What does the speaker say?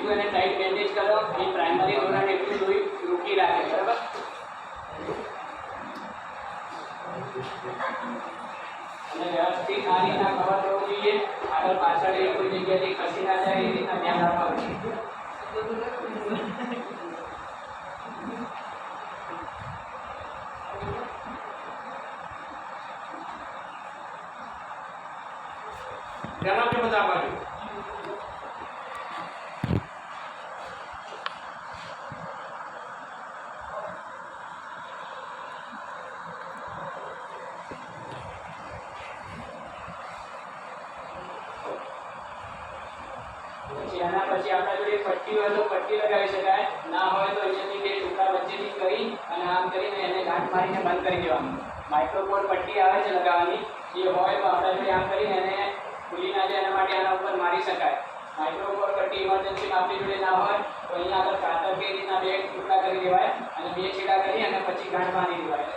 એટલું એને tight bandage કરો એ પ્રાઇમરી ધોરણ એટલું લોહી રોકી રાખે, બરાબર. અને વ્યવસ્થિત આ રીતના કવર કરવું જોઈએ, આગળ પાછળ એ કોઈ જગ્યાથી ખસી ના જાય એ રીતના ધ્યાન રાખવાનું છે. ધ્યાન આપજો બધા બાજુ. એના પછી આપણા જોડે પટ્ટી હોય તો પટ્ટી લગાવી શકાય, ના હોય તો અહીંયાથી બે ટુકડા વચ્ચેથી કરી અને આમ કરીને એને ગાંઠ મારીને બંધ કરી દેવાનું. માઇક્રોપોર પટ્ટી આવે છે લગાવવાની, એ હોય તો આપણા જોડે આમ કરીને એને ખુલી ના જાય એના માટે આના ઉપર મારી શકાય. માઇક્રોપોર પટ્ટી ઇમરજન્સીમાં આપણી જોડે ના હોય તો અહીંયા આગળ કાતર કે રીતના બે ટુકડા કરી દેવાય અને બે છેડા કરી અને પછી ગાંઠ મારી દેવાય.